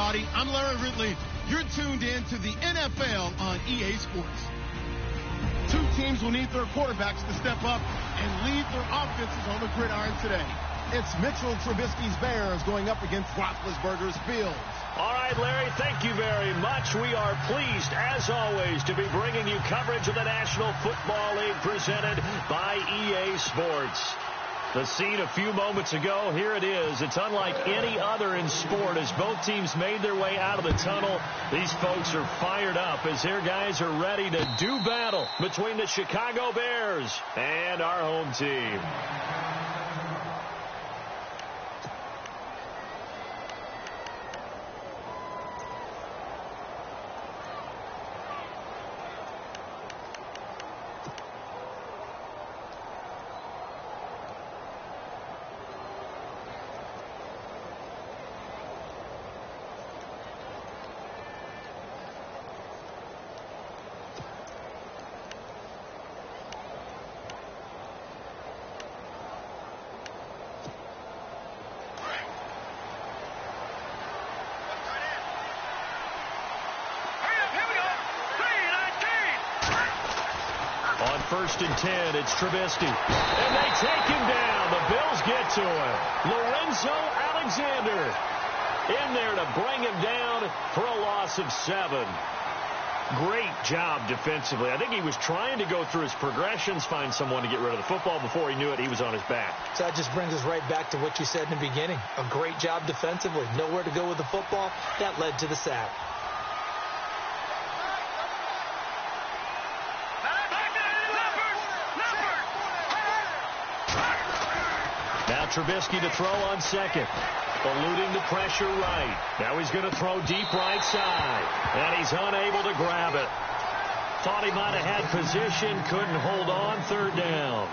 everybody. I'm Larry Ridley. You're tuned in to the NFL on EA Sports. Two teams will need their quarterbacks to step up and lead their offenses on the gridiron today. It's Mitchell Trubisky's Bears going up against Roethlisberger's Bills. All right, Larry, thank you very much. We are pleased, as always, to be bringing you coverage of the National Football League presented by EA Sports. The scene a few moments ago, here it is. It's unlike any other in sport as both teams made their way out of the tunnel. These folks are fired up as their guys are ready to do battle between the Chicago Bears and our home team. First and 10, it's Trubisky. And they take him down. The Bills get to him. Lorenzo Alexander in there to bring him down for a loss of 7. Great job defensively. I think he was trying to go through his progressions, find someone to get rid of the football. Before he knew it, he was on his back. So that just brings us right back to what you said in the beginning. A great job defensively. Nowhere to go with the football. That led to the sack. Trubisky to throw on second. Eluding the pressure right. Now he's going to throw deep right side. And he's unable to grab it. Thought he might have had position. Couldn't hold on. Third down.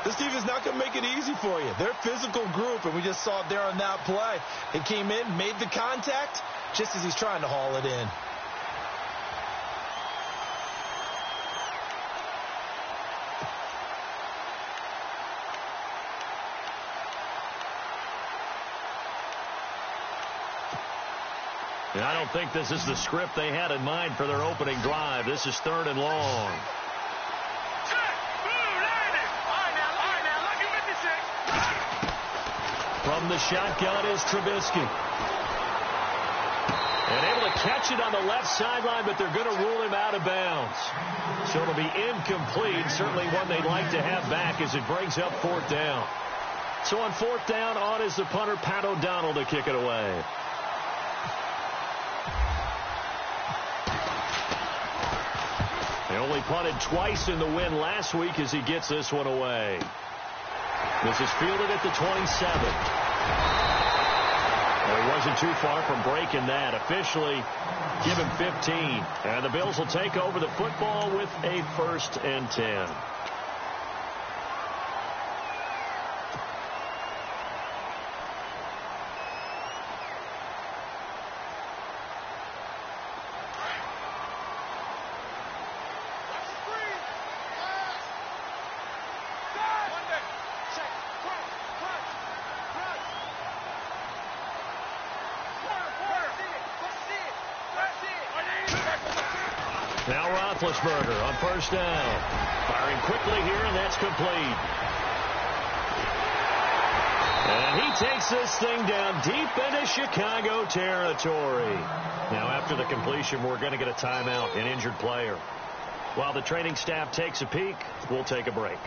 This defense is not going to make it easy for you. They're a physical group, and we just saw it there on that play. He came in, made the contact, just as he's trying to haul it in. And I don't think this is the script they had in mind for their opening drive. This is 3rd and long. From the shotgun is Trubisky. And able to catch it on the left sideline, but they're going to rule him out of bounds. So it'll be incomplete. Certainly one they'd like to have back as it brings up 4th down. So on 4th down, on is the punter, Pat O'Donnell, to kick it away. They only punted twice in the win last week as he gets this one away. This is fielded at the 27. Well, he wasn't too far from breaking that. Officially, give him 15. And the Bills will take over the football with a 1st and 10. Now Roethlisberger on 1st down. Firing quickly here, and that's complete. And he takes this thing down deep into Chicago territory. Now after the completion, we're going to get a timeout, an injured player. While the training staff takes a peek, we'll take a break.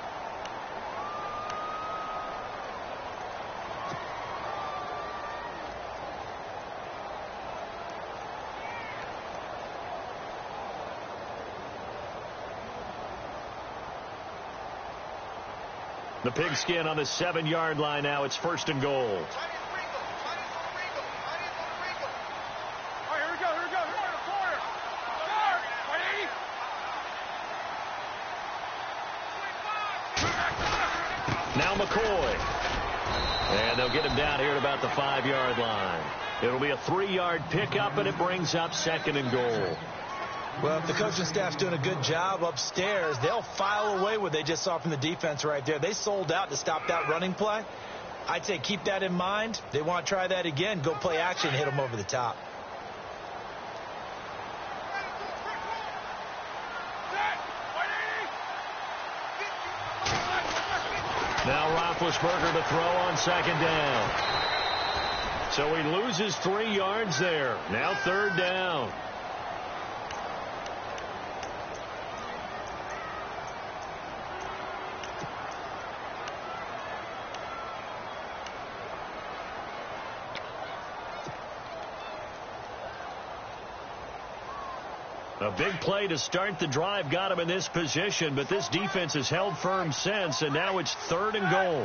The pigskin on the 7-yard line now. It's 1st and goal. Now McCoy. And they'll get him down here at about the 5-yard line. It'll be a 3-yard pickup, and it brings up 2nd and goal. Well, if the coaching staff's doing a good job upstairs, they'll file away what they just saw from the defense right there. They sold out to stop that running play. I'd say keep that in mind. They want to try that again. Go play action and hit them over the top. Now Roethlisberger to throw on second down. So he loses 3 yards there. Now third down. A big play to start the drive got him in this position, but this defense has held firm since, and now it's 3rd and goal.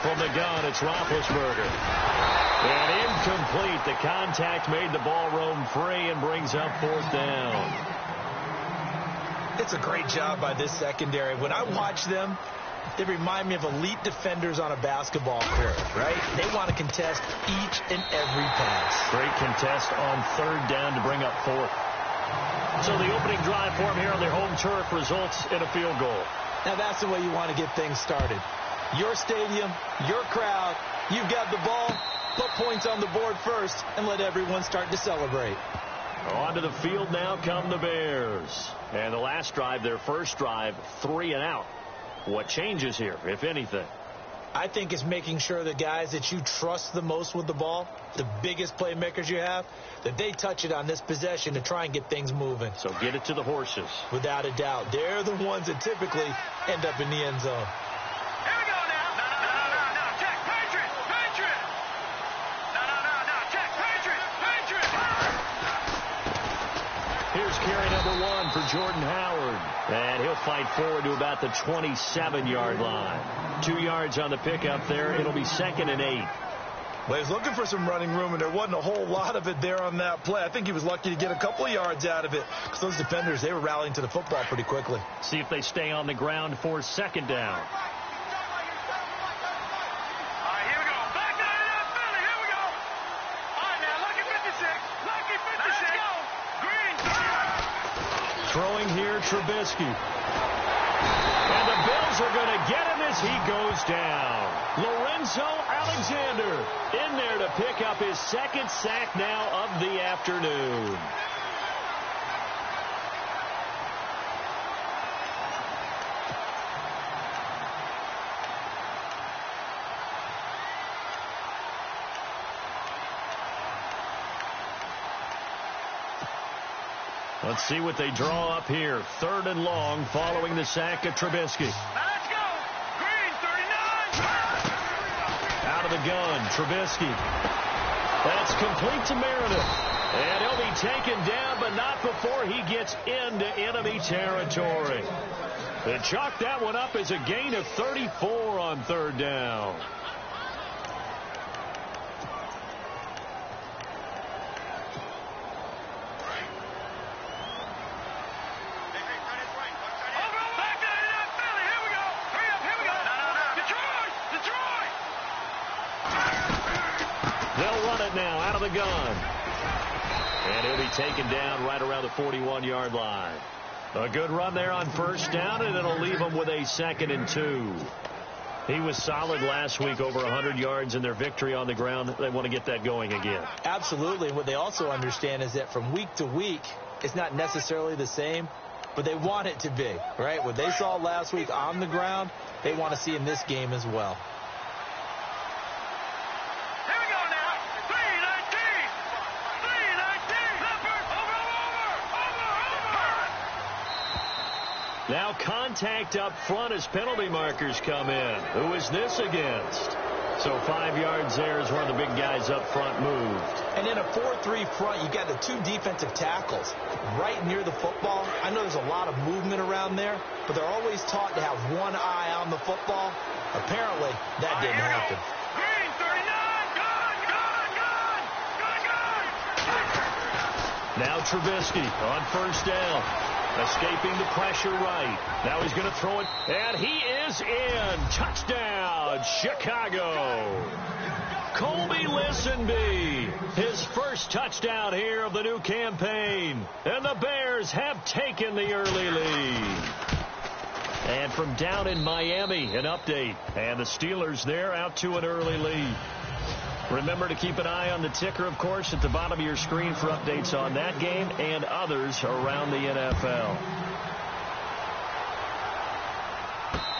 From the gun, it's Roethlisberger. And incomplete. The contact made the ball roam free and brings up 4th down. It's a great job by this secondary. When I watch them, they remind me of elite defenders on a basketball court, right? They want to contest each and every pass. Great contest on 3rd down to bring up 4th. So the opening drive for them here on their home turf results in a field goal. Now that's the way you want to get things started. Your stadium, your crowd, you've got the ball, put points on the board first, and let everyone start to celebrate. Onto the field now come the Bears. And the last drive, their first drive, 3 and out. What changes here, if anything? I think it's making sure the guys that you trust the most with the ball, the biggest playmakers you have, that they touch it on this possession to try and get things moving. So get it to the horses. Without a doubt. They're the ones that typically end up in the end zone. Here we go now. No. Check. Patriots. No. Check. Patriots. Here's carry number 1 for Jordan Howard. And he'll fight forward to about the 27-yard line. 2 yards on the pickup there. It'll be 2nd and 8. Well, he was looking for some running room, and there wasn't a whole lot of it there on that play. I think he was lucky to get a couple of yards out of it because those defenders, they were rallying to the football pretty quickly. See if they stay on the ground for 2nd down. All right, here we go. Back to Philly. Here we go. All right, now, lucky 56. Lucky 56. Let's go. Green. Throwing here, Trubisky. And the Bills are going to get him as he goes down. Lorenzo Alexander in there to pick up his 2nd sack now of the afternoon. Let's see what they draw up here. 3rd and long following the sack of Trubisky. Now let's go. Green, 39. Out of the gun, Trubisky. That's complete to Meredith. And he'll be taken down, but not before he gets into enemy territory. They chalk that one up as a gain of 34 on 3rd down. Now out of the gun. And he'll be taken down right around the 41-yard line. A good run there on 1st down, and it'll leave him with a 2nd and 2. He was solid last week, over 100 yards in their victory on the ground. They want to get that going again. Absolutely. What they also understand is that from week to week, it's not necessarily the same, but they want it to be, right? What they saw last week on the ground, they want to see in this game as well. Now contact up front as penalty markers come in. Who is this against? So 5 yards there is where the big guys up front moved. And in a 4-3 front, you got the 2 defensive tackles right near the football. I know there's a lot of movement around there, but they're always taught to have one eye on the football. Apparently, that didn't happen. Green, 39. Gun. Now Trubisky on 1st down. Escaping the pressure right. Now he's going to throw it, and he is in. Touchdown, Chicago. Colby Listenbee, his first touchdown here of the new campaign. And the Bears have taken the early lead. And from down in Miami, an update. And the Steelers there out to an early lead. Remember to keep an eye on the ticker, of course, at the bottom of your screen for updates on that game and others around the NFL.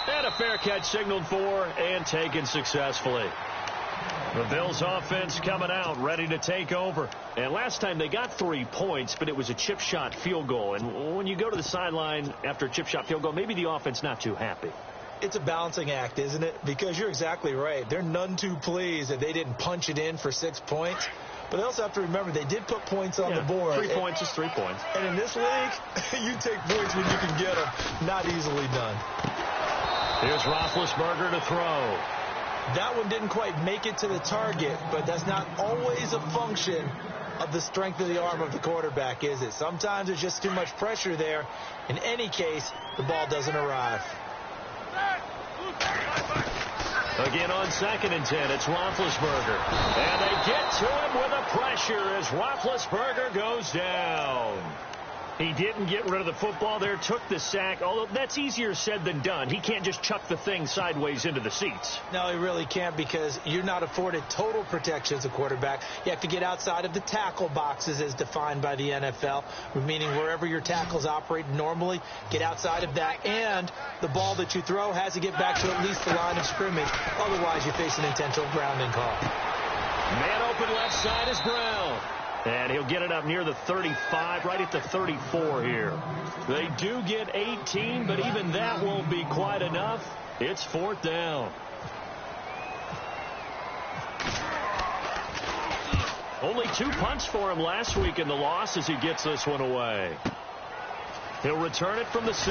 And a fair catch signaled for and taken successfully. The Bills offense coming out, ready to take over. And last time they got 3 points, but it was a chip shot field goal. And when you go to the sideline after a chip shot field goal, maybe the offense not too happy. It's a balancing act, isn't it? Because you're exactly right. They're none too pleased that they didn't punch it in for 6 points. But they also have to remember they did put points on the board. 3 points is 3 points. And in this league, you take points when you can get them. Not easily done. Here's Roethlisberger to throw. That one didn't quite make it to the target, but that's not always a function of the strength of the arm of the quarterback, is it? Sometimes there's just too much pressure there. In any case, the ball doesn't arrive. Again on 2nd and 10, it's Roethlisberger. And they get to him with the pressure as Roethlisberger goes down. He didn't get rid of the football there, took the sack, although that's easier said than done. He can't just chuck the thing sideways into the seats. No, he really can't because you're not afforded total protection as a quarterback. You have to get outside of the tackle boxes as defined by the NFL, meaning wherever your tackles operate normally, get outside of that, and the ball that you throw has to get back to at least the line of scrimmage. Otherwise, you face an intentional grounding call. Man open left side is Brown. And he'll get it up near the 35, right at the 34 here. They do get 18, but even that won't be quite enough. It's 4th down. Only 2 punts for him last week in the loss as he gets this one away. He'll return it from the 6.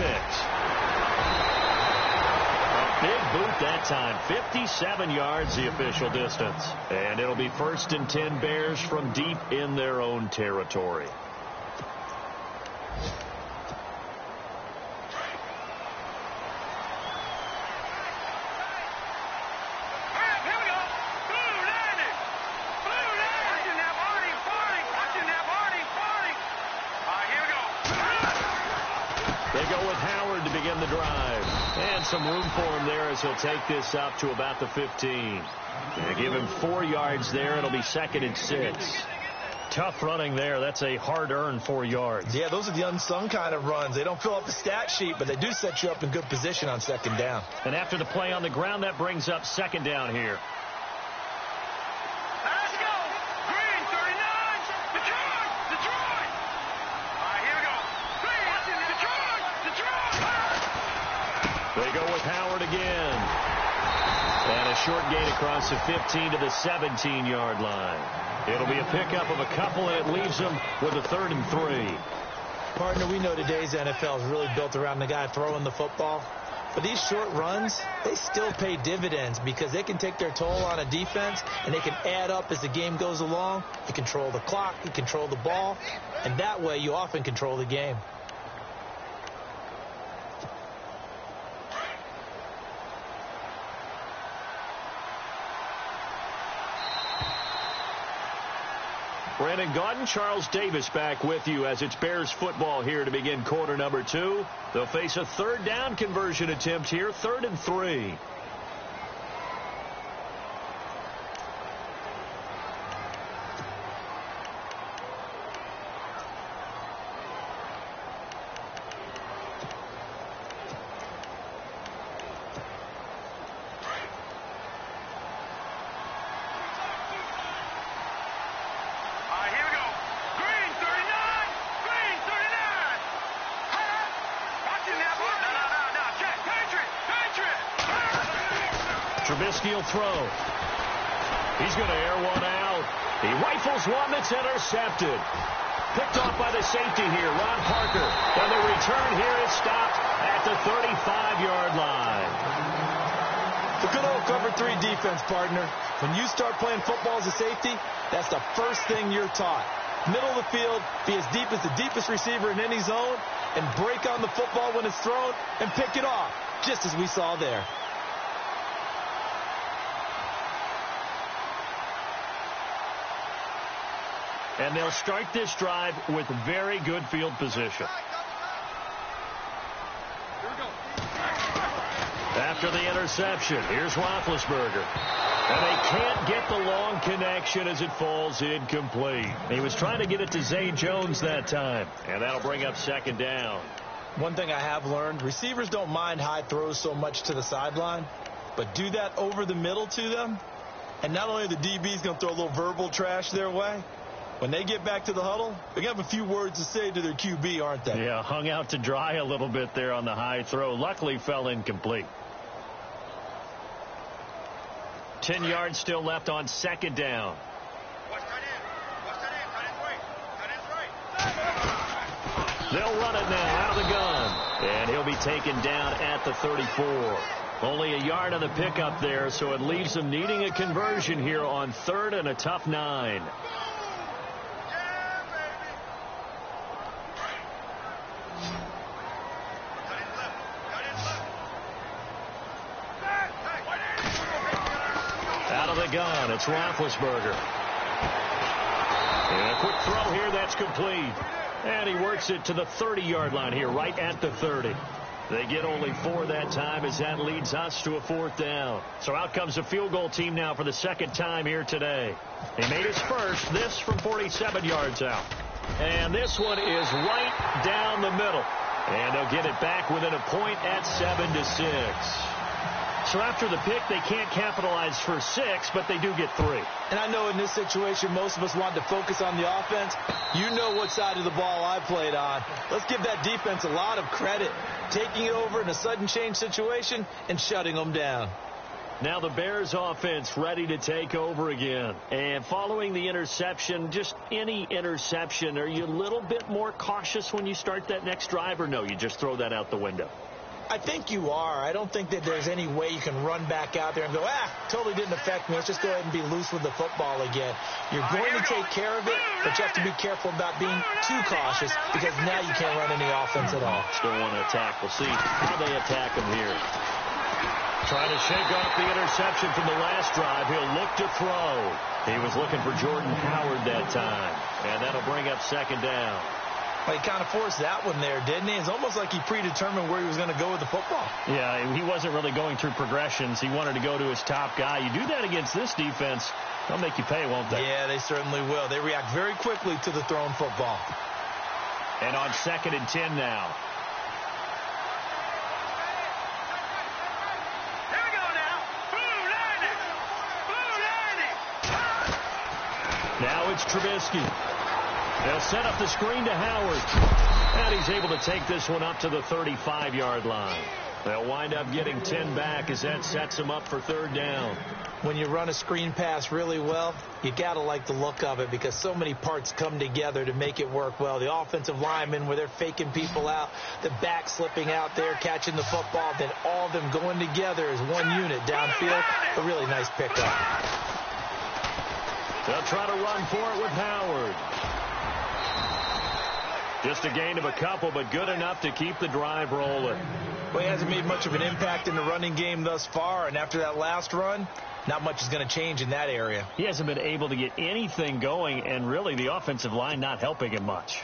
Big boot that time. 57 yards the official distance. And it'll be 1st and 10 Bears from deep in their own territory. Some room for him there as he'll take this out to about the 15. And give him 4 yards there. It'll be 2nd and 6. Tough running there. That's a hard-earned 4 yards. Yeah, those are the unsung kind of runs. They don't fill up the stat sheet, but they do set you up in good position on 2nd down. And after the play on the ground, that brings up 2nd down here. Let's go. Green, 39. Detroit. Detroit. All right, here we go. Green, Detroit. Detroit. They go with Howard again. And a short gain across the 15 to the 17-yard line. It'll be a pickup of a couple, and it leaves them with a 3rd and 3. Partner, we know today's NFL is really built around the guy throwing the football. But these short runs, they still pay dividends because they can take their toll on a defense, and they can add up as the game goes along. You control the clock, you control the ball, and that way you often control the game. Brandon Gaudin, Charles Davis back with you as it's Bears football here to begin quarter number 2. They'll face a 3rd down conversion attempt here, 3rd and 3. Trubisky will throw. He's going to air one out. He rifles one that's intercepted. Picked off by the safety here, Ron Parker. And the return here is stopped at the 35-yard line. The good old cover 3 defense, partner. When you start playing football as a safety, that's the first thing you're taught. Middle of the field, be as deep as the deepest receiver in any zone, and break on the football when it's thrown and pick it off, just as we saw there. And they'll start this drive with very good field position. Here we go. After the interception, here's Roethlisberger. And they can't get the long connection as it falls incomplete. He was trying to get it to Zay Jones that time. And that'll bring up second down. One thing I have learned, receivers don't mind high throws so much to the sideline, but do that over the middle to them, and not only are the DB's going to throw a little verbal trash their way, when they get back to the huddle, they're going to have a few words to say to their QB, aren't they? Yeah, hung out to dry a little bit there on the high throw. Luckily fell incomplete. 10 yards still left on second down. They'll run it now out of the gun. And he'll be taken down at the 34. Only a yard on the pickup there, so it leaves them needing a conversion here on third and a tough 9. Out of the gun, it's Roethlisberger. And a quick throw here, that's complete. And he works it to the 30-yard line here, right at the 30. They get only 4 that time as that leads us to a 4th down. So out comes the field goal team now for the second time here today. He made his first, this from 47 yards out. And this one is right down the middle. And they'll get it back within a point at 7-6. So after the pick, they can't capitalize for 6, but they do get 3. And I know in this situation, most of us want to focus on the offense. You know what side of the ball I played on. Let's give that defense a lot of credit, taking it over in a sudden change situation and shutting them down. Now the Bears offense ready to take over again. And following the interception, just any interception, are you a little bit more cautious when you start that next drive, or no, you just throw that out the window? I think you are. I don't think that there's any way you can run back out there and go, totally didn't affect me. Let's just go ahead and be loose with the football again. You're going to take care of it, but you have to be careful about being too cautious because now you can't run any offense at all. Still want to attack. We'll see how they attack him here. Trying to shake off the interception from the last drive. He'll look to throw. He was looking for Jordan Howard that time, and that'll bring up second down. Well, he kind of forced that one there, didn't he? It's almost like he predetermined where he was going to go with the football. Yeah, he wasn't really going through progressions. He wanted to go to his top guy. You do that against this defense, they'll make you pay, won't they? Yeah, they certainly will. They react very quickly to the thrown football. And on 2nd and 10 now. Here we go now. Blue 90. Now it's Trubisky. They'll set up the screen to Howard. And he's able to take this one up to the 35-yard line. They'll wind up getting 10 back as that sets them up for 3rd down. When you run a screen pass really well, you got to like the look of it because so many parts come together to make it work well. The offensive linemen, where they're faking people out, the back slipping out there, catching the football, then all of them going together as one unit downfield. A really nice pickup. They'll try to run for it with Howard. Just a gain of a couple, but good enough to keep the drive rolling. Well, he hasn't made much of an impact in the running game thus far, and after that last run, not much is going to change in that area. He hasn't been able to get anything going, and really the offensive line not helping him much.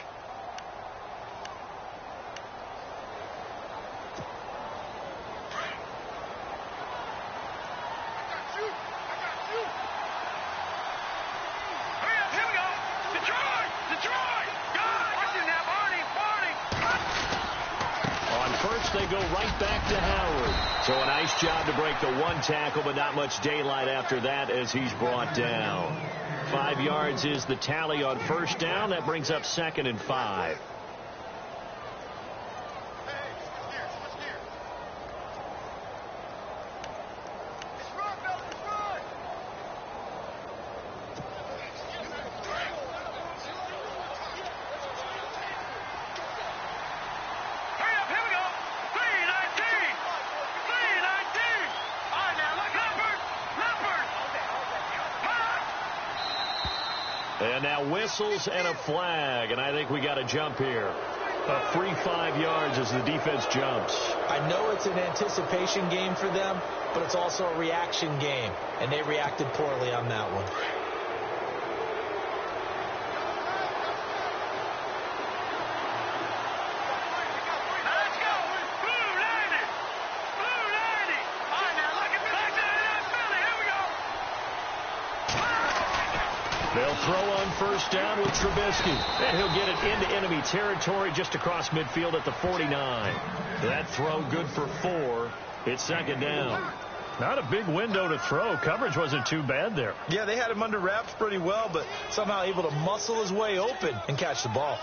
They go right back to Howard. So a nice job to break the one tackle, but not much daylight after that as he's brought down. 5 yards is the tally on 1st down. That brings up 2nd and 5. And now whistles and a flag, and I think we got a jump here. A free 5 yards as the defense jumps. I know it's an anticipation game for them, but it's also a reaction game, and they reacted poorly on that one. Let's go. Blue 90. Blue 90. throw on first down with Trubisky. And he'll get it into enemy territory just across midfield at the 49. That throw good for 4. It's second down. Not a big window to throw. Coverage wasn't too bad there. Yeah, they had him under wraps pretty well, but somehow able to muscle his way open and catch the ball.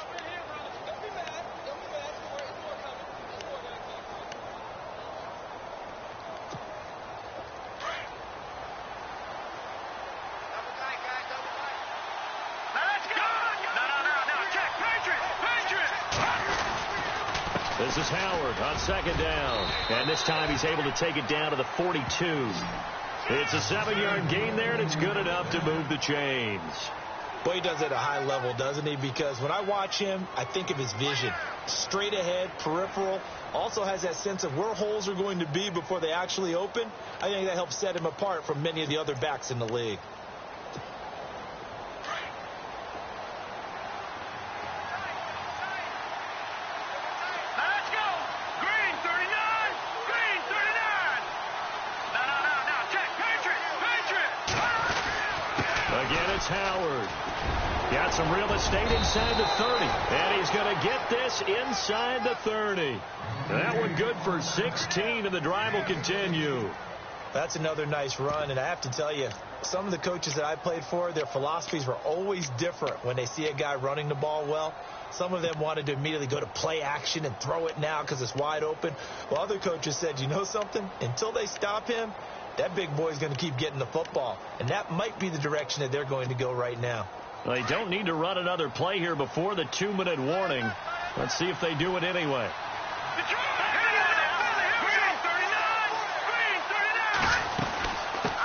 This is Howard on second down. And this time he's able to take it down to the 42. It's a 7-yard gain there, and it's good enough to move the chains. Boy, he does it at a high level, doesn't he? Because when I watch him, I think of his vision. Straight ahead, peripheral. Also has that sense of where holes are going to be before they actually open. I think that helps set him apart from many of the other backs in the league. Howard got some real estate inside the 30, and he's going to get this inside the 30. That one good for 16, and the drive will continue. That's another nice run, and I have to tell you, some of the coaches that I played for, their philosophies were always different when they see a guy running the ball well. Some of them wanted to immediately go to play action and throw it now because it's wide open. While other coaches said, you know something? Until they stop him, that big boy's going to keep getting the football. And that might be the direction that they're going to go right now. Well, they don't need to run another play here before the 2-minute warning. Let's see if they do it anyway.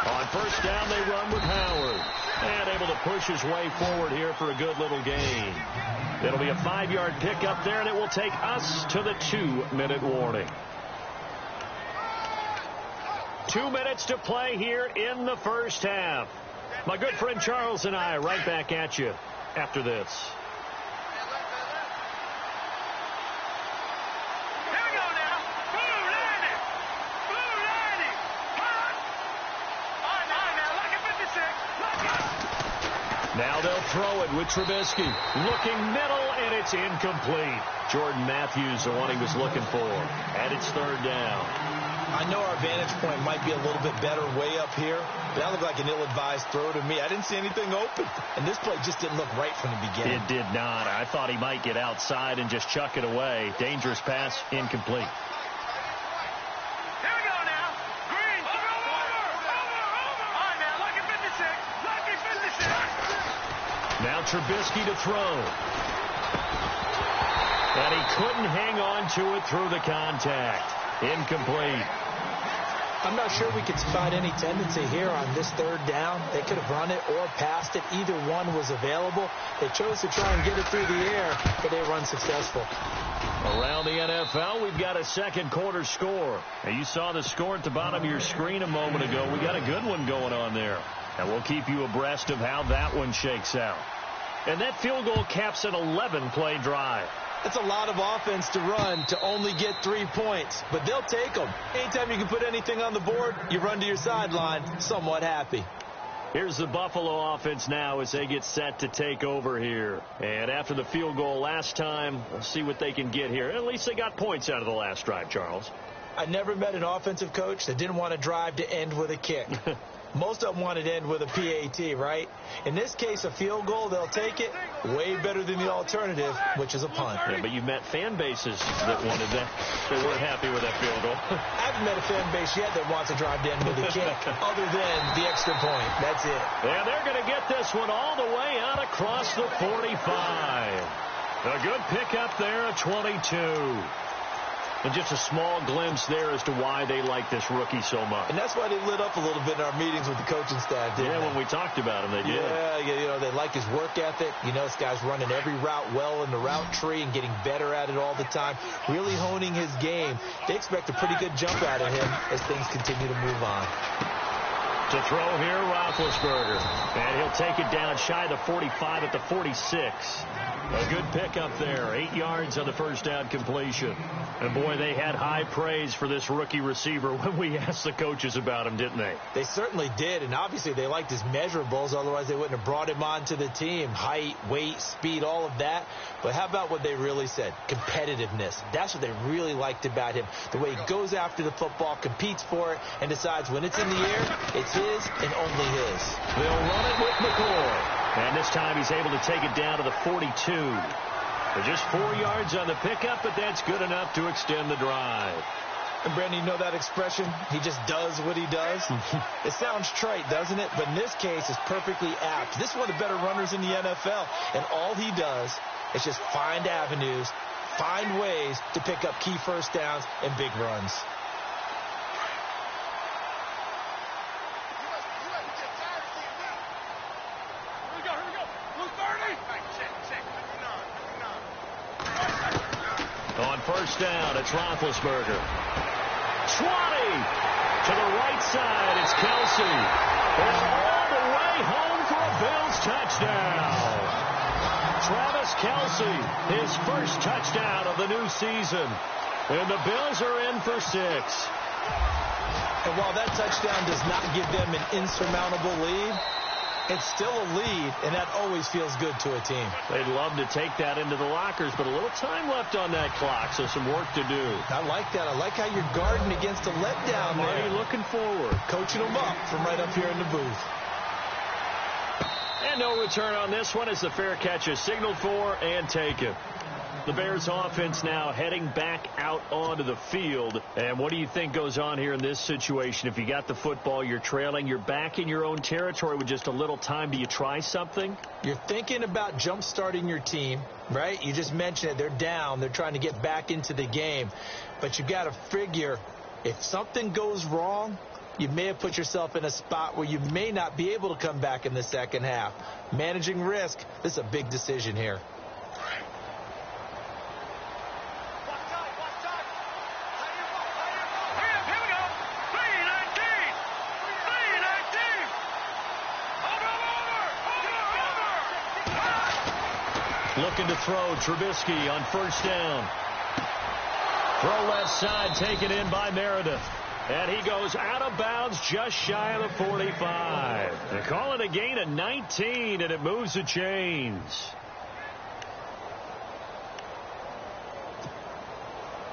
On first down, they run with Howard. And able to push his way forward here for a good little gain. It'll be a 5-yard pickup there, and it will take us to the 2-minute warning. 2 minutes to play here in the first half. My good friend Charles and I right back at you after this. Here we go now. Blue landing. Blue landing. Hot. All right, now, lucky 56. Lucky. Now they'll throw it with Trubisky. Looking middle, and it's incomplete. Jordan Matthews, the one he was looking for. And it's third down. I know our vantage point might be a little bit better way up here, but that looked like an ill-advised throw to me. I didn't see anything open, and this play just didn't look right from the beginning. It did not. I thought he might get outside and just chuck it away. Dangerous pass, incomplete. Here we go now. Green. Over. All right, now, lucky 56. Lucky 56. Now Trubisky to throw. And he couldn't hang on to it through the contact. Incomplete. I'm not sure we could spot any tendency here on this third down. They could have run it or passed it. Either one was available. They chose to try and get it through the air, but they were unsuccessful. Around the NFL, we've got a second quarter score. Now, you saw the score at the bottom of your screen a moment ago. We got a good one going on there. And we'll keep you abreast of how that one shakes out. And that field goal caps an 11-play drive. That's a lot of offense to run to only get 3 points, but they'll take them. Anytime you can put anything on the board, you run to your sideline somewhat happy. Here's the Buffalo offense now as they get set to take over here. And after the field goal last time, we'll see what they can get here. At least they got points out of the last drive, Charles. I never met an offensive coach that didn't want to drive to end with a kick. Most of them want to end with a PAT, right? In this case, a field goal, they'll take it. Way better than the alternative, which is a punt. Yeah, but you've met fan bases that wanted that. They weren't happy with that field goal. I haven't met a fan base yet that wants to drive to end with a kick, other than the extra point. That's it. And they're going to get this one all the way out across the 45. A good pickup there at 22. And just a small glimpse there as to why they like this rookie so much. And that's why they lit up a little bit in our meetings with the coaching staff, didn't they? When we talked about him, they did. Yeah, you know, they like his work ethic. You know, this guy's running every route well in the route tree and getting better at it all the time, really honing his game. They expect a pretty good jump out of him as things continue to move on. To throw here, Roethlisberger. And he'll take it down shy of the 45 at the 46. A good pickup there. 8 yards on the first down completion. And, boy, they had high praise for this rookie receiver when we asked the coaches about him, didn't they? They certainly did, and obviously they liked his measurables. Otherwise, they wouldn't have brought him onto the team. Height, weight, speed, all of that. But how about what they really said? Competitiveness. That's what they really liked about him. The way he goes after the football, competes for it, and decides when it's in the air, it's his and only his. They'll run it with McCoy. And this time he's able to take it down to the 42. They're just 4 yards on the pickup, but that's good enough to extend the drive. And, Brandon, you know that expression? He just does what he does? It sounds trite, doesn't it? But in this case, it's perfectly apt. This is one of the better runners in the NFL. And all he does is just find avenues, find ways to pick up key first downs and big runs. On first down, it's Roethlisberger. 20 to the right side. It's Kelce. And all the way home for a Bills touchdown. Travis Kelce, his first touchdown of the new season. And the Bills are in for 6. And while that touchdown does not give them an insurmountable lead, it's still a lead, and that always feels good to a team. They'd love to take that into the lockers, but a little time left on that clock, so some work to do. I like that. I like how you're guarding against a letdown there. Already looking forward. Coaching them up from right up here in the booth. And no return on this one as the fair catch is signaled for and taken. The Bears offense now heading back out onto the field. And what do you think goes on here in this situation? If you got the football, you're trailing, you're back in your own territory with just a little time. Do you try something? You're thinking about jump-starting your team, right? You just mentioned it. They're down. They're trying to get back into the game. But you got to figure if something goes wrong, you may have put yourself in a spot where you may not be able to come back in the second half. Managing risk, this is a big decision here. Looking to throw, Trubisky on first down. Throw left side, taken in by Meredith. And he goes out of bounds just shy of the 45. They call it a gain of 19, and it moves the chains.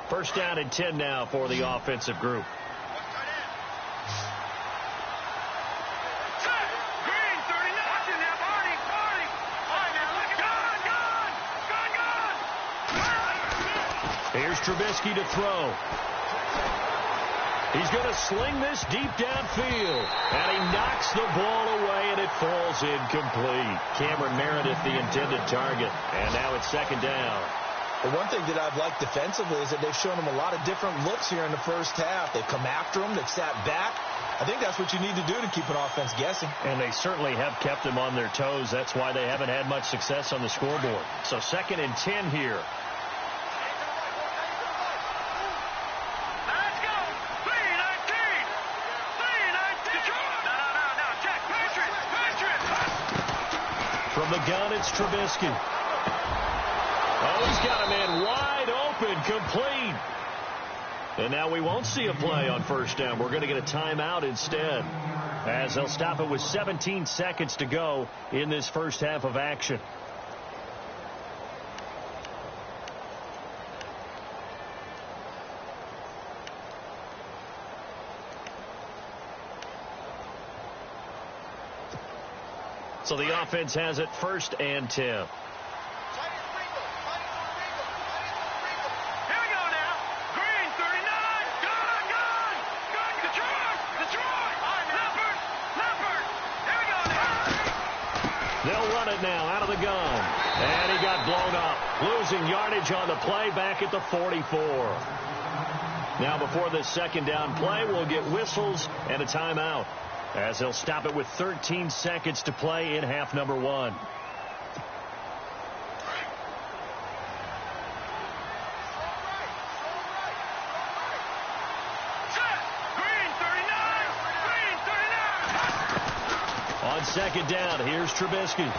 First down and 10 now for the offensive group. Here's Trubisky to throw. He's going to sling this deep downfield. And he knocks the ball away, and it falls incomplete. Cameron Meredith, the intended target. And now it's second down. Well, one thing that I've liked defensively is that they've shown them a lot of different looks here in the first half. They've come after them. They've sat back. I think that's what you need to do to keep an offense guessing. And they certainly have kept them on their toes. That's why they haven't had much success on the scoreboard. So second and 10 here. From the gun, it's Trubisky. Oh, he's got a man wide open, complete. And now we won't see a play on first down. We're going to get a timeout instead, as they'll stop it with 17 seconds to go in this first half of action. So the offense has it first and 10. Here we go now. Green, 39. Gun. Detroit. Leopard. Here we go now. They'll run it now out of the gun. And he got blown up. Losing yardage on the play back at the 44. Now before this second down play, we'll get whistles and a timeout, as they'll stop it with 13 seconds to play in half number 1. Green, 39. second down. Here's Trubisky.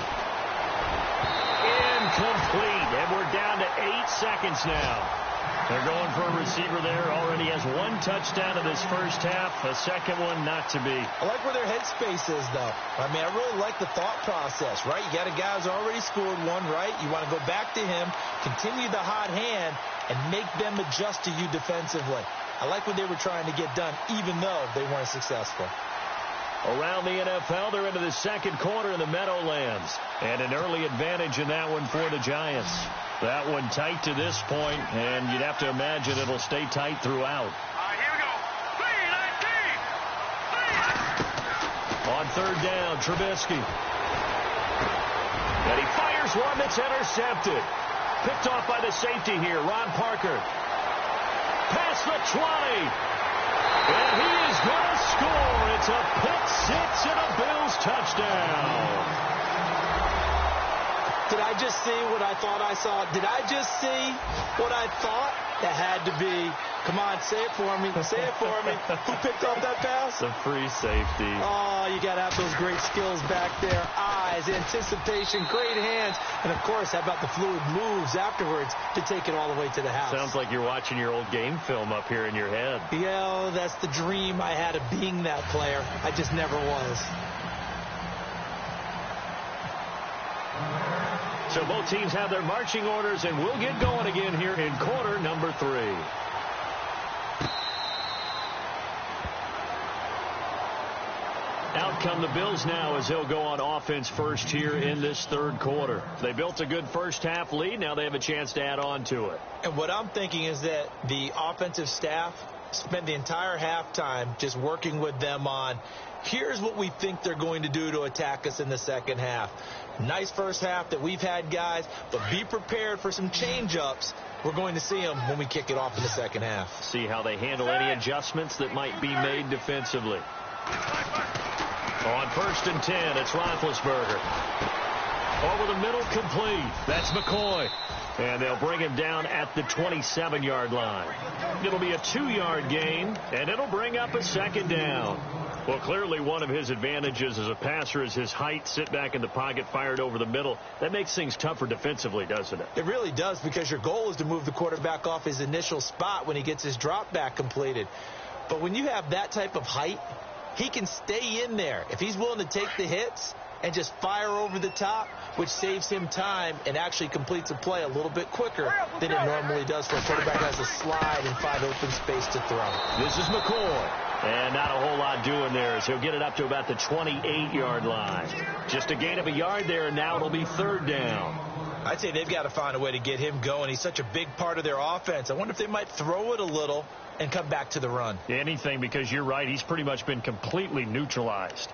Incomplete. And we're down to 8 seconds now. They're going for a receiver there. Already has 1 touchdown in this first half. A second one not to be. I like where their headspace is, though. I mean, I really like the thought process, right? You got a guy who's already scored one, right? You want to go back to him, continue the hot hand, and make them adjust to you defensively. I like what they were trying to get done, even though they weren't successful. Around the NFL, they're into the second quarter in the Meadowlands. And an early advantage in that one for the Giants. That one tight to this point, and you'd have to imagine it'll stay tight throughout. All right, here we go. 3-19. On third down, Trubisky. And he fires one that's intercepted. Picked off by the safety here, Ron Parker. Past the 20. And he is going to score. It's a pick six and a Bills touchdown. Did I just see what I thought I saw? Did I just see what I thought? That had to be. Come on, say it for me. Say it for me. Who picked off that pass? The free safety. Oh, you got to have those great skills back there. Eyes, anticipation, great hands. And, of course, how about the fluid moves afterwards to take it all the way to the house? Sounds like you're watching your old game film up here in your head. Yeah, that's the dream I had of being that player. I just never was. So both teams have their marching orders, and we'll get going again here in quarter number 3. Out come the Bills now as they'll go on offense first here in this third quarter. They built a good first half lead. Now they have a chance to add on to it. And what I'm thinking is that the offensive staff spent the entire halftime just working with them on, here's what we think they're going to do to attack us in the second half. Nice first half that we've had, guys, but be prepared for some change-ups. We're going to see them when we kick it off in the second half. See how they handle any adjustments that might be made defensively. On 1st and 10, it's Roethlisberger. Over the middle, complete. That's McCoy. And they'll bring him down at the 27-yard line. It'll be a 2-yard gain, and it'll bring up a second down. Well, clearly one of his advantages as a passer is his height, sit back in the pocket, fired over the middle. That makes things tougher defensively, doesn't it? It really does, because your goal is to move the quarterback off his initial spot when he gets his drop back completed. But when you have that type of height, he can stay in there. If he's willing to take the hits and just fire over the top, which saves him time and actually completes a play a little bit quicker than it normally does for a quarterback who has a slide and 5 open space to throw. This is McCoy. And not a whole lot doing there as he'll get it up to about the 28-yard line. Just a gain of a yard there, and now it'll be third down. I'd say they've got to find a way to get him going. He's such a big part of their offense. I wonder if they might throw it a little and come back to the run. Anything, because you're right. He's pretty much been completely neutralized.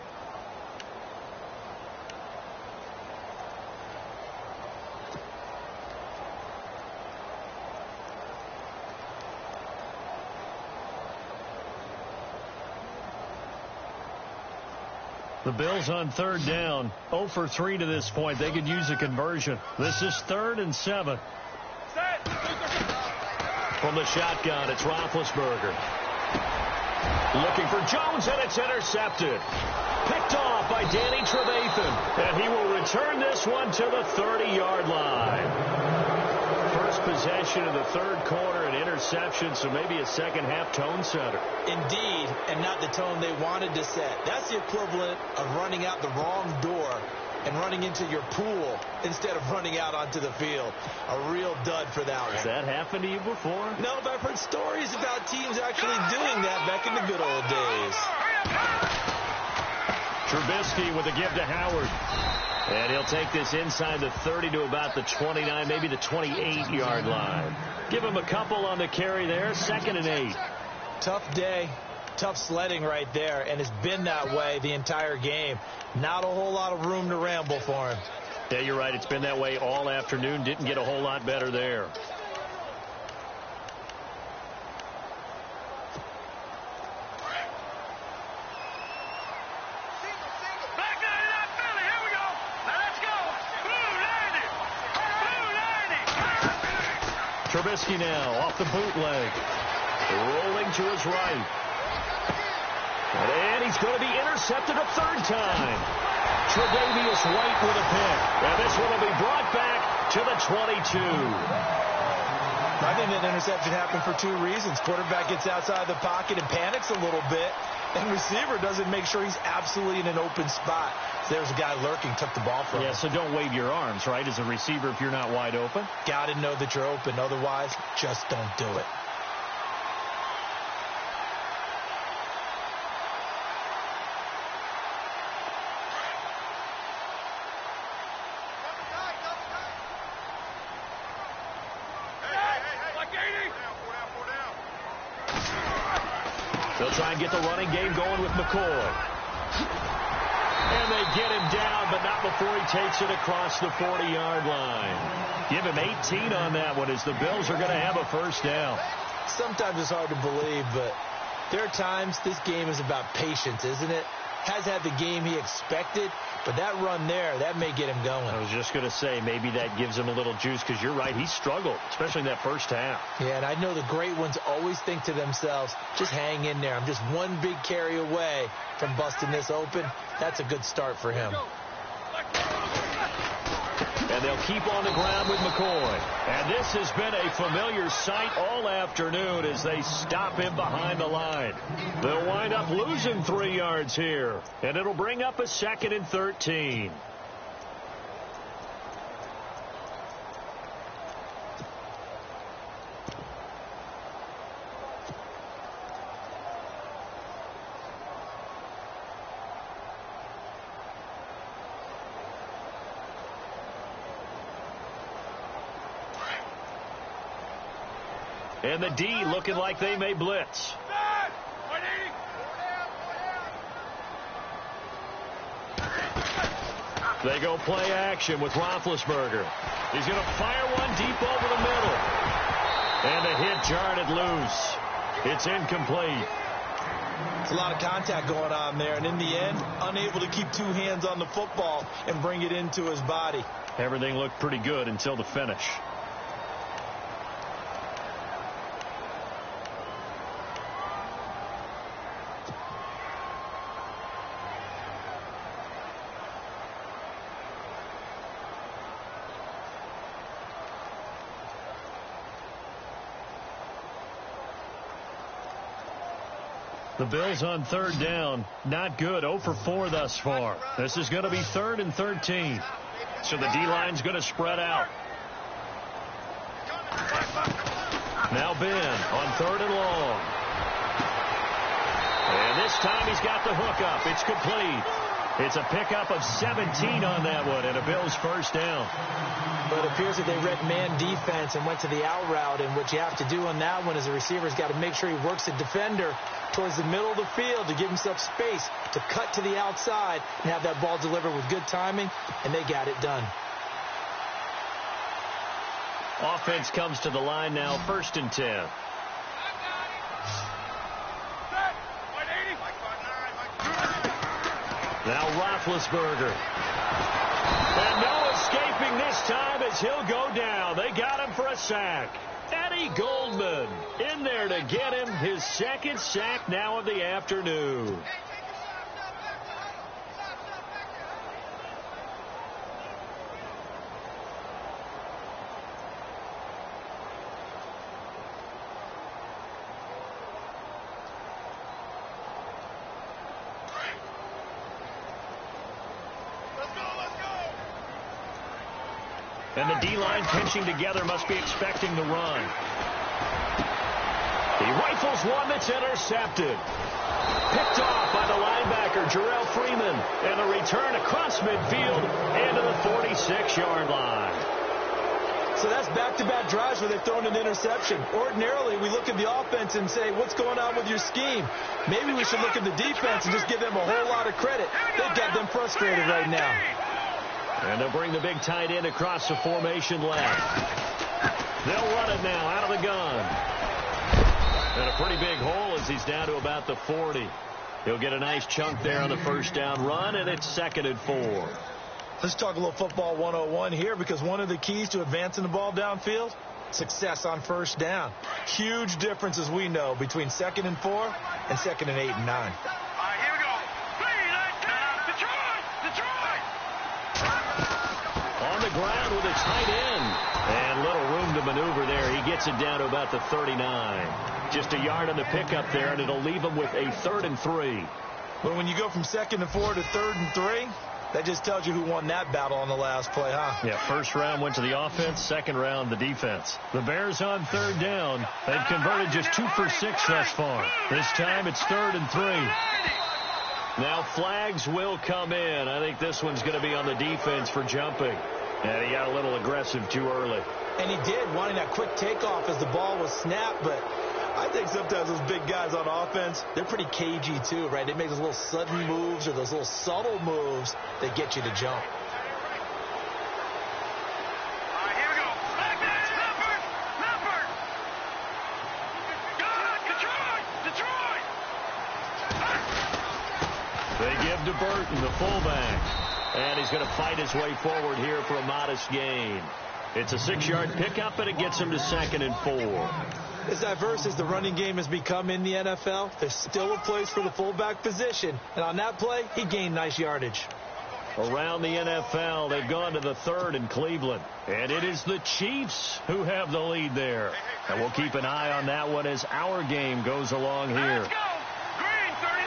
The Bills on third down, 0 for 3 to this point. They could use a conversion. This is 3rd and 7. From the shotgun, it's Roethlisberger. Looking for Jones, and it's intercepted. Picked off by Danny Trevathan. And he will return this one to the 30-yard line. First possession of the third quarter, an interception, so maybe a second-half tone setter. Indeed, and not the tone they wanted to set. That's the equivalent of running out the wrong door and running into your pool instead of running out onto the field. A real dud for that one. Has that happened to you before? No, but I've heard stories about teams actually doing that back in the good old days. Trubisky with a give to Howard. And he'll take this inside the 30 to about the 29, maybe the 28-yard line. Give him a couple on the carry there, 2nd and 8. Tough day, tough sledding right there, and it's been that way the entire game. Not a whole lot of room to ramble for him. Yeah, you're right. It's been that way all afternoon. Didn't get a whole lot better there. Trubisky now off the bootleg. Rolling to his right. And he's going to be intercepted a third time. Tre'Davious White with a pick. And this one will be brought back to the 22. I think that interception happened for two reasons. Quarterback gets outside the pocket and panics a little bit, and receiver doesn't make sure he's absolutely in an open spot. There's a guy lurking, took the ball from him. Yeah, so don't wave your arms, right, as a receiver if you're not wide open. Got to know that you're open. Otherwise, just don't do it. They'll try and get the running game going with McCoy. And they get him down, but not before he takes it across the 40-yard line. Give him 18 on that one as the Bills are going to have a first down. Sometimes it's hard to believe, but there are times this game is about patience, isn't it? Has had the game he expected, but that run there, that may get him going. I was just going to say, maybe that gives him a little juice, because you're right, he struggled, especially in that first half. Yeah, and I know the great ones always think to themselves, just hang in there. I'm just one big carry away from busting this open. That's a good start for him. And they'll keep on the ground with McCoy. And this has been a familiar sight all afternoon as they stop him behind the line. They'll wind up losing 3 yards here. And it'll bring up a 2nd and 13. And the D looking like they may blitz. They go play action with Roethlisberger. He's going to fire one deep over the middle. And the hit jarred it loose. It's incomplete. It's a lot of contact going on there, and in the end, unable to keep two hands on the football and bring it into his body. Everything looked pretty good until the finish. The Bills on third down. Not good. 0 for 4 thus far. This is going to be 3rd and 13. So the D-line's going to spread out. Now Ben on 3rd and long. And this time he's got the hook up. It's complete. It's a pickup of 17 on that one and a Bills first down. But it appears that they read man defense and went to the out route, and what you have to do on that one is the receiver's got to make sure he works the defender towards the middle of the field to give himself space to cut to the outside and have that ball delivered with good timing, and they got it done. Offense comes to the line now, 1st and 10. Now Roethlisberger. And no escaping this time as he'll go down. They got him for a sack. Eddie Goldman in there to get him his 2nd sack now of the afternoon. And the D-line pinching together must be expecting the run. He rifles one that's intercepted. Picked off by the linebacker, Jarrell Freeman. And a return across midfield into the 46-yard line. So that's back-to-back drives where they've thrown an interception. Ordinarily, we look at the offense and say, what's going on with your scheme? Maybe we should look at the defense and just give them a whole lot of credit. They've got them frustrated right now. And they'll bring the big tight end across the formation left. They'll run it now out of the gun. And a pretty big hole as he's down to about the 40. He'll get a nice chunk there on the first down run, and it's 2nd and 4. Let's talk a little football 101 here, because one of the keys to advancing the ball downfield, success on first down. Huge difference, as we know, between 2nd and 4 and 2nd and 8 and 9. ground with a tight end. And little room to maneuver there. He gets it down to about the 39. Just a yard on the pickup there, and it'll leave him with a 3rd and 3. But when you go from 2nd and 4 to 3rd and 3, that just tells you who won that battle on the last play, huh? Yeah, first round went to the offense, second round the defense. The Bears on 3rd down. They've converted just 2 for 6 thus far. This time it's 3rd and 3. Now flags will come in. I think this one's going to be on the defense for jumping. And he got a little aggressive too early. And he did, wanting that quick takeoff as the ball was snapped. But I think sometimes those big guys on offense, they're pretty cagey too, right? They make those little sudden moves or those little subtle moves that get you to jump. All right, here we go. Back there, Leopard. Good, Detroit. They give to Burton, the fullback. And he's going to fight his way forward here for a modest gain. It's a 6-yard pickup, and it gets him to 2nd and 4. As diverse as the running game has become in the NFL, there's still a place for the fullback position. And on that play, he gained nice yardage. Around the NFL, they've gone to the 3rd in Cleveland. And it is the Chiefs who have the lead there. And we'll keep an eye on that one as our game goes along here. Let's go. Green, 39.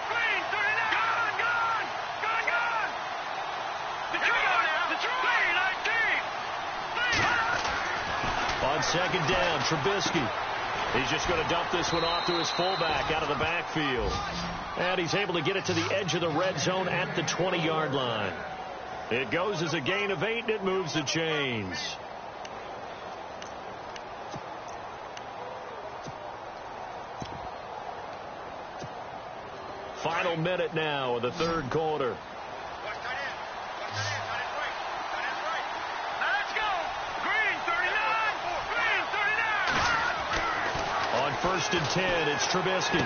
Green, 39. Gone. Detroit, 19. On 2nd down, Trubisky. He's just going to dump this one off to his fullback out of the backfield. And he's able to get it to the edge of the red zone at the 20-yard line. It goes as a gain of 8, and it moves the chains. Final minute now of the 3rd quarter. Let's go. Green, 39. Green, 39. On 1st and 10, it's Trubisky.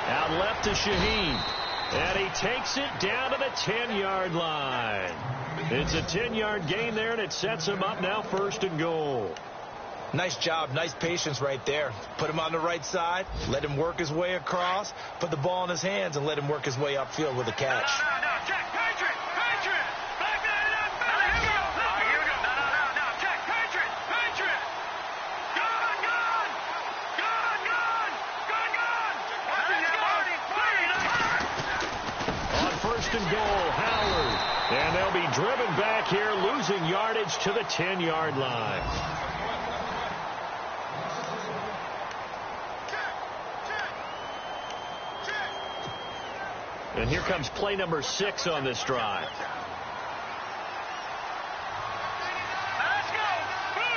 Out left to Shaheen. And he takes it down to the 10-yard line. It's a 10-yard gain there, and it sets him up now 1st and goal. Nice job, nice patience right there. Put him on the right side, let him work his way across, put the ball in his hands, and let him work his way upfield with a catch. No, check, Patriot. Back there, Philly. Here we go. No, check, Patriot. Gone. On 1st and goal, Howard. And they'll be driven back here, losing yardage to the 10-yard line. And here comes play number 6 on this drive. Let's go. Blue 90.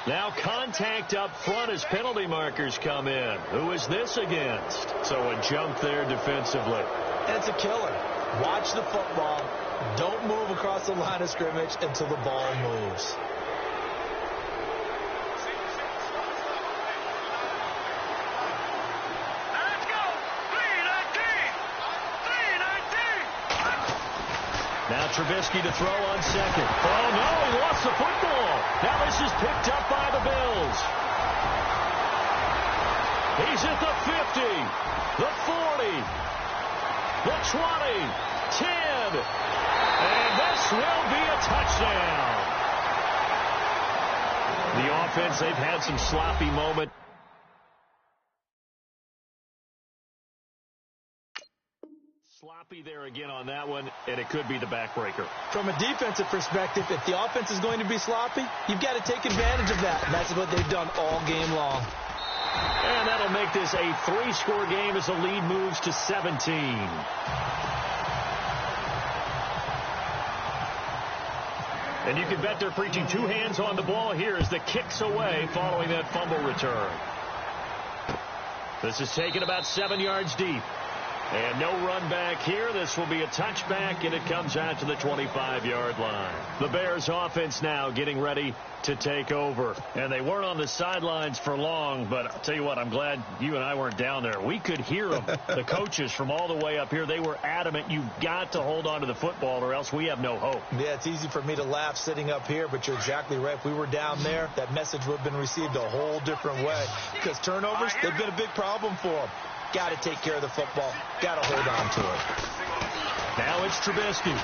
Now contact up front as penalty markers come in. Who is this against? So a jump there defensively. And it's a killer. Watch the football. Don't move across the line of scrimmage until the ball moves. Let's go. 319. Now Trubisky to throw on 2nd. Oh, no, he lost the football. Now this is picked up by the Bills. He's at the 50, the 40, the 20, 10, and this will be a touchdown. The offense, they've had some sloppy moments. Sloppy there again on that one, and it could be the backbreaker. From a defensive perspective, if the offense is going to be sloppy, you've got to take advantage of that. And that's what they've done all game long. And that'll make this a 3-score game as the lead moves to 17. And you can bet they're preaching 2 hands on the ball here as the kick's away following that fumble return. This is taken about 7 yards deep. And no run back here. This will be a touchback, and it comes out to the 25-yard line. The Bears offense now getting ready to take over. And they weren't on the sidelines for long, but I'll tell you what, I'm glad you and I weren't down there. We could hear them, the coaches from all the way up here. They were adamant, you've got to hold on to the football or else we have no hope. Yeah, it's easy for me to laugh sitting up here, but you're exactly right. If we were down there, that message would have been received a whole different way. Because turnovers, they've been a big problem for them. got to take care of the football. Got to hold on to it. Now it's Trubisky.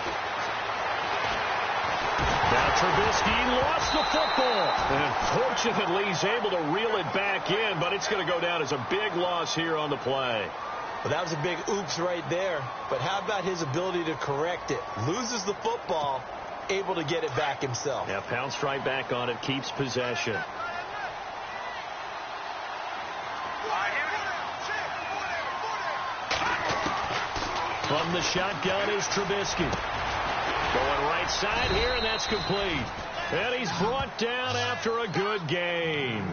Now Trubisky lost the football. And fortunately, he's able to reel it back in, but it's going to go down as a big loss here on the play. Well, that was a big oops right there. But how about his ability to correct it? Loses the football, able to get it back himself. Yeah, pounced right back on it, keeps possession. From the shotgun is Trubisky. Going right side here, and that's complete. And he's brought down after a good gain.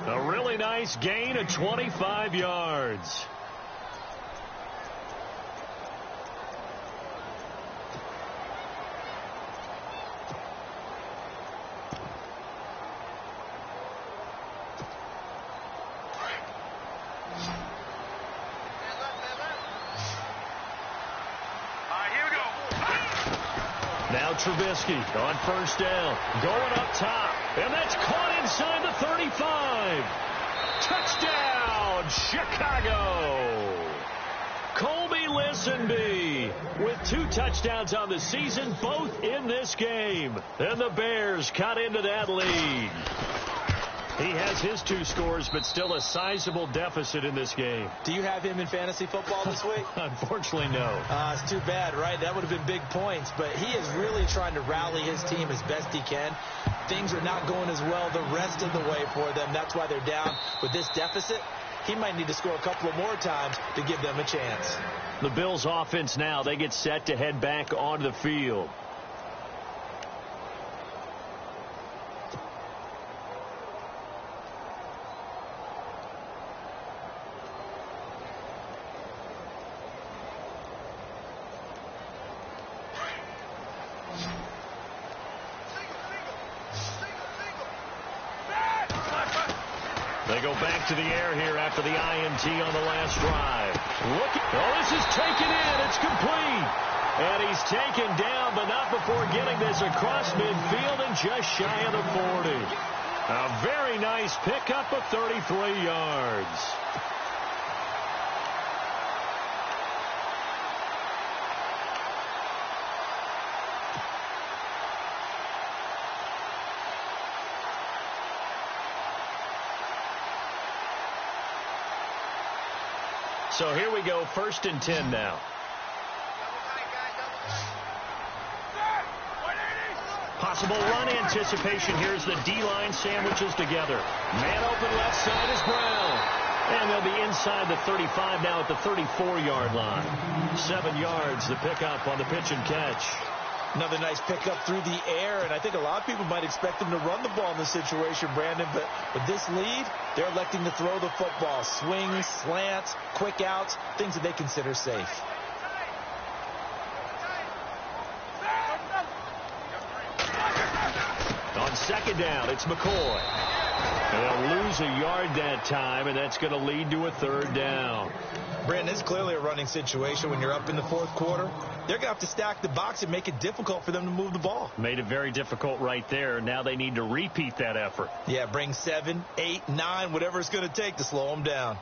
A really nice gain of 25 yards. Now Trubisky on first down, going up top, and that's caught inside the 35. Touchdown, Chicago. Colby Listenbee with 2 touchdowns on the season, both in this game. And the Bears cut into that lead. He has his 2 scores, but still a sizable deficit in this game. Do you have him in fantasy football this week? Unfortunately, no. It's too bad, right? That would have been big points. But he is really trying to rally his team as best he can. Things are not going as well the rest of the way for them. That's why they're down with this deficit. He might need to score a couple of more times to give them a chance. The Bills' offense now, they get set to head back onto the field. They go back to the air here after the INT on the last drive. This is taken in. It's complete. And he's taken down, but not before getting this across midfield and just shy of the 40. A very nice pickup of 33 yards. So here we go, 1st and 10 now. Possible run anticipation here as the D-line sandwiches together. Man open left side is Brown. And they'll be inside the 35 now at the 34-yard line. 7 yards, the pickup on the pitch and catch. Another nice pickup through the air, and I think a lot of people might expect them to run the ball in this situation, Brandon, but with this lead, they're electing to throw the football. Swings, slants, quick outs, things that they consider safe. On 2nd down, it's McCoy. They'll lose a yard that time, and that's going to lead to a 3rd down. Brandon, it's clearly a running situation when you're up in the 4th quarter. They're going to have to stack the box and make it difficult for them to move the ball. Made it very difficult right there. Now they need to repeat that effort. Yeah, bring 7, 8, 9, whatever it's going to take to slow them down.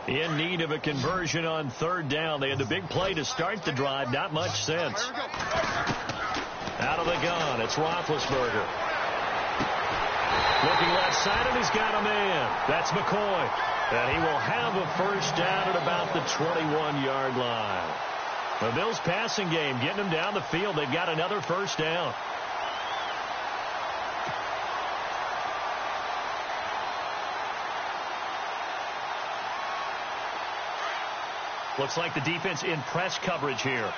In need of a conversion on 3rd down. They had the big play to start the drive. Not much sense. Out of the gun, it's Roethlisberger. Looking left side, and he's got a man. That's McCoy. And he will have a 1st down at about the 21-yard line. The Bills passing game, getting them down the field. They've got another 1st down. Looks like the defense in press coverage here.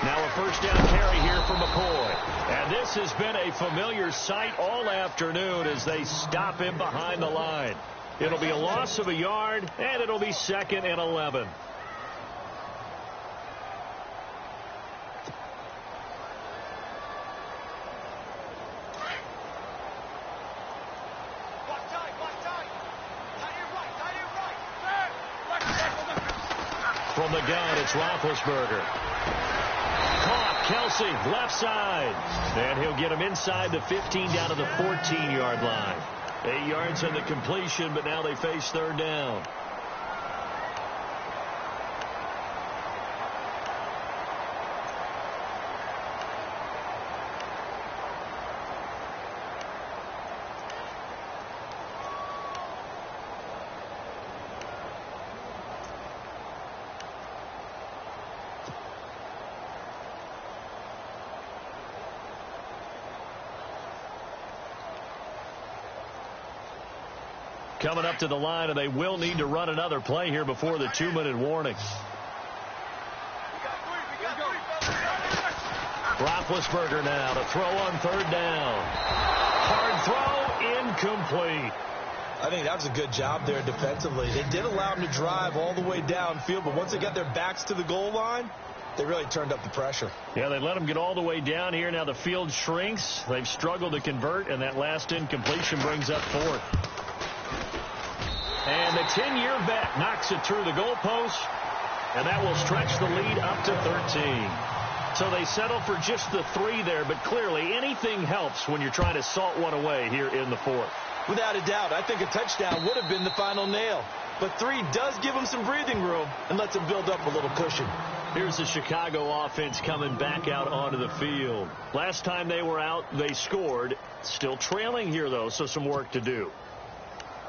Now a 1st down carry here for McCoy. And this has been a familiar sight all afternoon as they stop him behind the line. It'll be a loss of a yard, and it'll be 2nd and 11. From the gun, it's Roethlisberger. Caught, Kelsey, left side. And he'll get him inside the 15 down to the 14-yard line. 8 yards on the completion, but now they face third down. Coming up to the line, and they will need to run another play here before the 2-minute warning. Roethlisberger now to throw on third down. Hard throw, incomplete. I think that was a good job there defensively. They did allow him to drive all the way downfield, but once they got their backs to the goal line, they really turned up the pressure. Yeah, they let him get all the way down here. Now the field shrinks. They've struggled to convert, and that last incompletion brings up fourth. And the 10-year vet knocks it through the goalpost, and that will stretch the lead up to 13. So they settle for just the 3 there, but clearly anything helps when you're trying to salt one away here in the fourth. Without a doubt, I think a touchdown would have been the final nail. But 3 does give them some breathing room and lets them build up a little cushion. Here's the Chicago offense coming back out onto the field. Last time they were out, they scored. Still trailing here, though, so some work to do.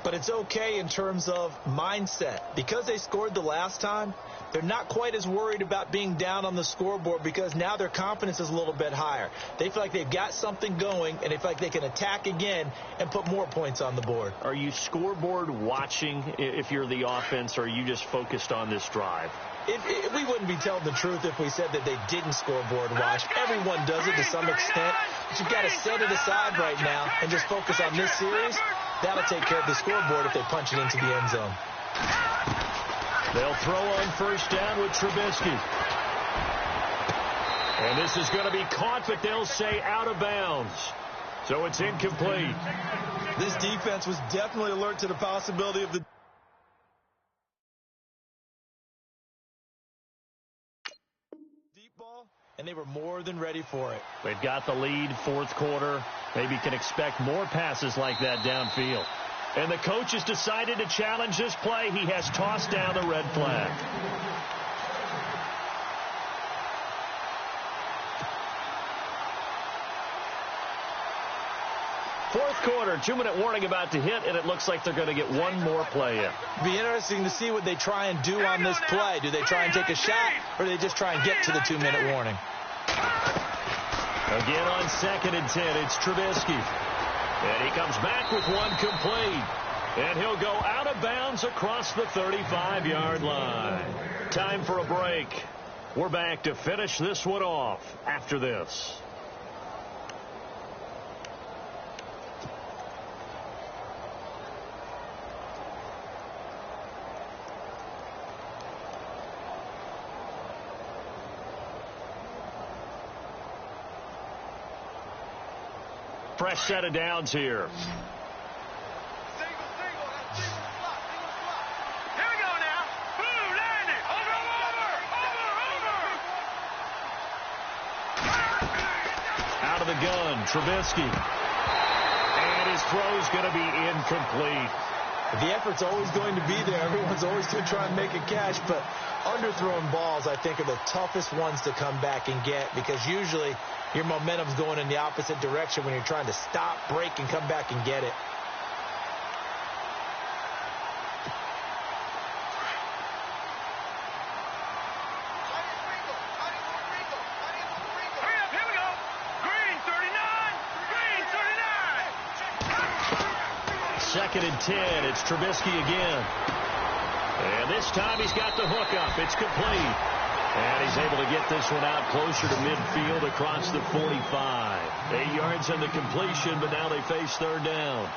But it's okay in terms of mindset. Because they scored the last time, they're not quite as worried about being down on the scoreboard because now their confidence is a little bit higher. They feel like they've got something going, and they feel like they can attack again and put more points on the board. Are you scoreboard watching if you're the offense, or are you just focused on this drive? We wouldn't be telling the truth if we said that they didn't scoreboard watch. Everyone does it to some extent, but you've got to set it aside right now and just focus on this series. That'll take care of the scoreboard if they punch it into the end zone. They'll throw on first down with Trubisky. And this is going to be caught, but they'll say out of bounds. So it's incomplete. This defense was definitely alert to the possibility of the deep ball, and they were more than ready for it. They've got the lead, fourth quarter. Maybe can expect more passes like that downfield. And the coach has decided to challenge this play. He has tossed down the red flag. Fourth quarter, 2-minute warning about to hit, and it looks like they're going to get one more play in. Be interesting to see what they try and do on this play. Do they try and take a shot, or do they just try and get to the 2-minute warning? Again on 2nd and 10, it's Trubisky. And he comes back with one complete. And he'll go out of bounds across the 35-yard line. Time for a break. We're back to finish this one off after this. Fresh set of downs here. Single, that's single slot. Here we go now. Boom, land it. Over. Out of the gun, Trubisky. And his throw's going to be incomplete. The effort's always going to be there. Everyone's always going to try and make a catch, but underthrown balls, I think, are the toughest ones to come back and get because usually your momentum's going in the opposite direction when you're trying to stop, break, and come back and get it. Here we go. Green 39. Green 39. 2nd and 10. It's Trubisky again. And this time he's got the hookup. It's complete. And he's able to get this one out closer to midfield across the 45. 8 yards on the completion, but now they face third down.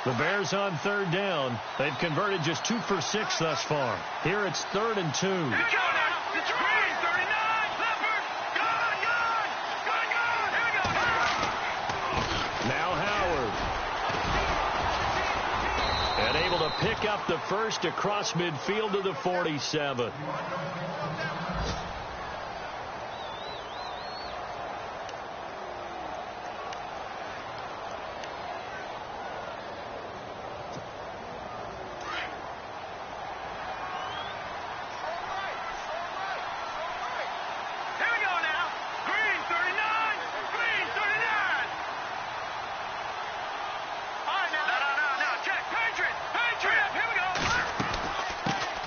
The Bears on 3rd down. They've converted just 2 for 6 thus far. Here it's 3rd and 2. Here we go now. It's Green, 39. Leopard. Gone. Here we go. Now Howard. And able to pick up the first across midfield to the 47.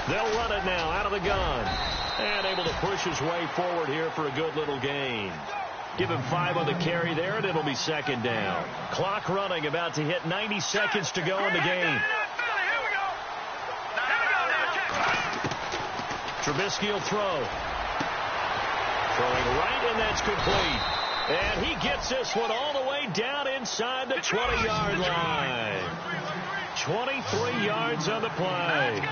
They'll run it now out of the gun. And able to push his way forward here for a good little gain. Give him 5 on the carry there, and it'll be 2nd down. Clock running, about to hit 90 seconds to go in the game. Trubisky will throw. Throwing right, and that's complete. And he gets this one all the way down inside the 20-yard line. 23 yards on the play.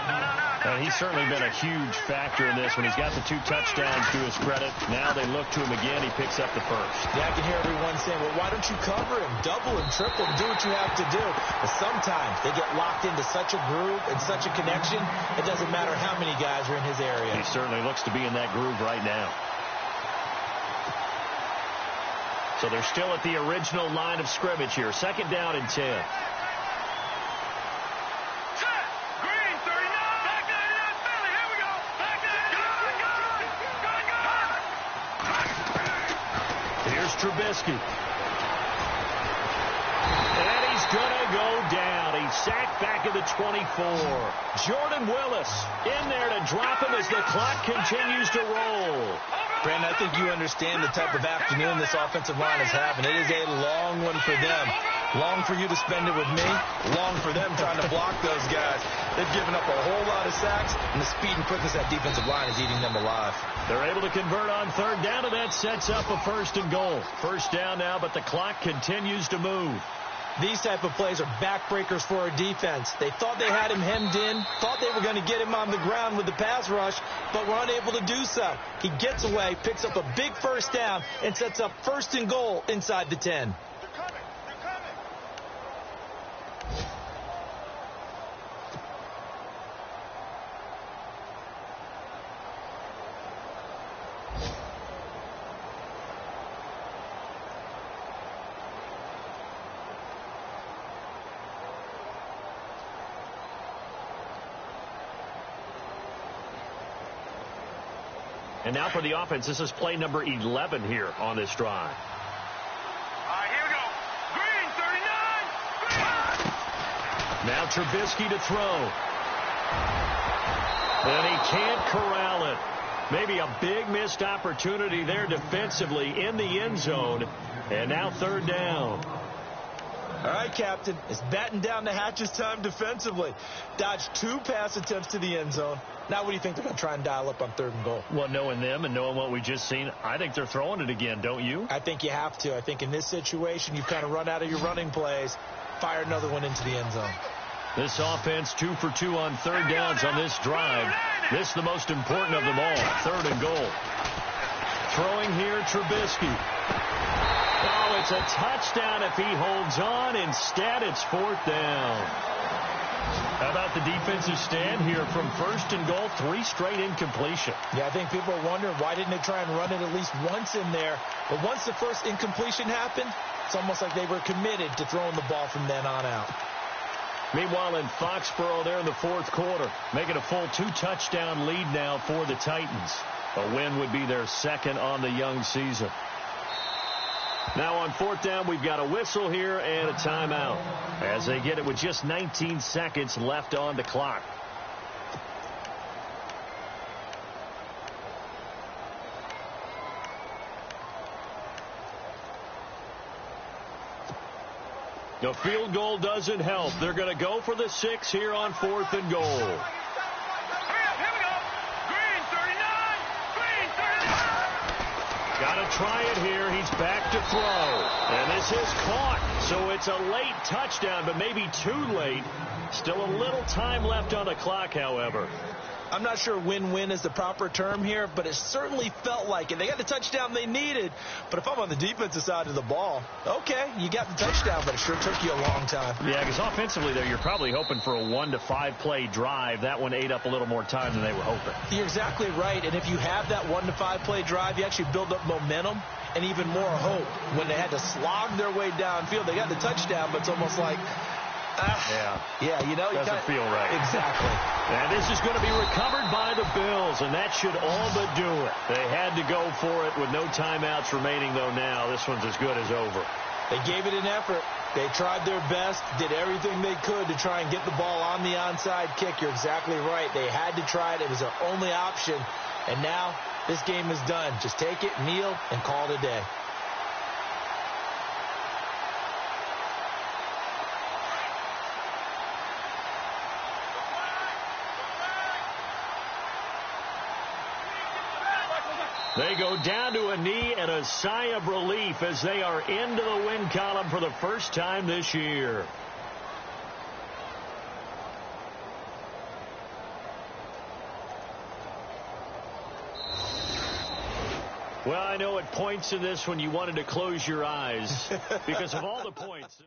And he's certainly been a huge factor in this when he's got the 2 touchdowns to his credit. Now they look to him again. He picks up the first. Yeah, I can hear everyone saying, well, why don't you cover him? Double him, triple him, do what you have to do. But sometimes they get locked into such a groove and such a connection, it doesn't matter how many guys are in his area. He certainly looks to be in that groove right now. So they're still at the original line of scrimmage here. 2nd down and 10. Trubisky. And he's going to go down. He's sacked back at the 24. Jordan Willis in there to drop him as the clock continues to roll. Brandon, I think you understand the type of afternoon this offensive line is having. It is a long one for them. Long for you to spend it with me. Long for them trying to block those guys. They've given up a whole lot of sacks, and the speed and quickness of that defensive line is eating them alive. They're able to convert on 3rd down, and that sets up a 1st and goal. 1st down now, but the clock continues to move. These type of plays are backbreakers for a defense. They thought they had him hemmed in, thought they were going to get him on the ground with the pass rush, but were unable to do so. He gets away, picks up a big 1st down, and sets up 1st and goal inside the 10. And now for the offense, this is play number 11 here on this drive. All right, here we go. Green, 39. Now Trubisky to throw. And he can't corral it. Maybe a big missed opportunity there defensively in the end zone. And now 3rd down. All right, Captain. It's batten down the hatches time defensively. Dodged 2 pass attempts to the end zone. Now what do you think they're going to try and dial up on 3rd and goal? Well, knowing them and knowing what we just seen, I think they're throwing it again, don't you? I think you have to. I think in this situation, you've kind of run out of your running plays. Fire another one into the end zone. This offense 2 for 2 on 3rd downs on this drive. This the most important of them all. 3rd and goal. Throwing here, Trubisky. Oh, it's a touchdown if he holds on. Instead, it's 4th down. How about the defensive stand here from 1st and goal, 3 straight incompletion. Yeah, I think people are wondering why didn't they try and run it at least once in there. But once the first incompletion happened, it's almost like they were committed to throwing the ball from then on out. Meanwhile, in Foxborough there in the 4th quarter, making a full 2-touchdown lead now for the Titans. A win would be their 2nd on the young season. Now on 4th down, we've got a whistle here and a timeout as they get it with just 19 seconds left on the clock. The field goal doesn't help. They're going to go for the 6 here on 4th and goal. Here we go. Green, 39. Green, 39. Got to try it here. He's back to throw. And this is caught. So it's a late touchdown, but maybe too late. Still a little time left on the clock, however. I'm not sure win-win is the proper term here, but it certainly felt like it. They got the touchdown they needed, but if I'm on the defensive side of the ball, okay, you got the touchdown, but it sure took you a long time. Yeah, because offensively there, you're probably hoping for a 1 to 5 play drive. That one ate up a little more time than they were hoping. You're exactly right, and if you have that 1 to 5 play drive, you actually build up momentum and even more hope. When they had to slog their way downfield, they got the touchdown, but it's almost like, yeah, you know, doesn't feel right. Exactly. And this is going to be recovered by the Bills, and that should all but do it. They had to go for it with no timeouts remaining, though. Now this one's as good as over. They gave it an effort. They tried their best, did everything they could to try and get the ball on the onside kick. You're exactly right. They had to try it. It was their only option. And now this game is done. Just take it, kneel, and call it a day. They go down to a knee and a sigh of relief as they are into the win column for the first time this year. Well, I know at points in this when you wanted to close your eyes because of all the points.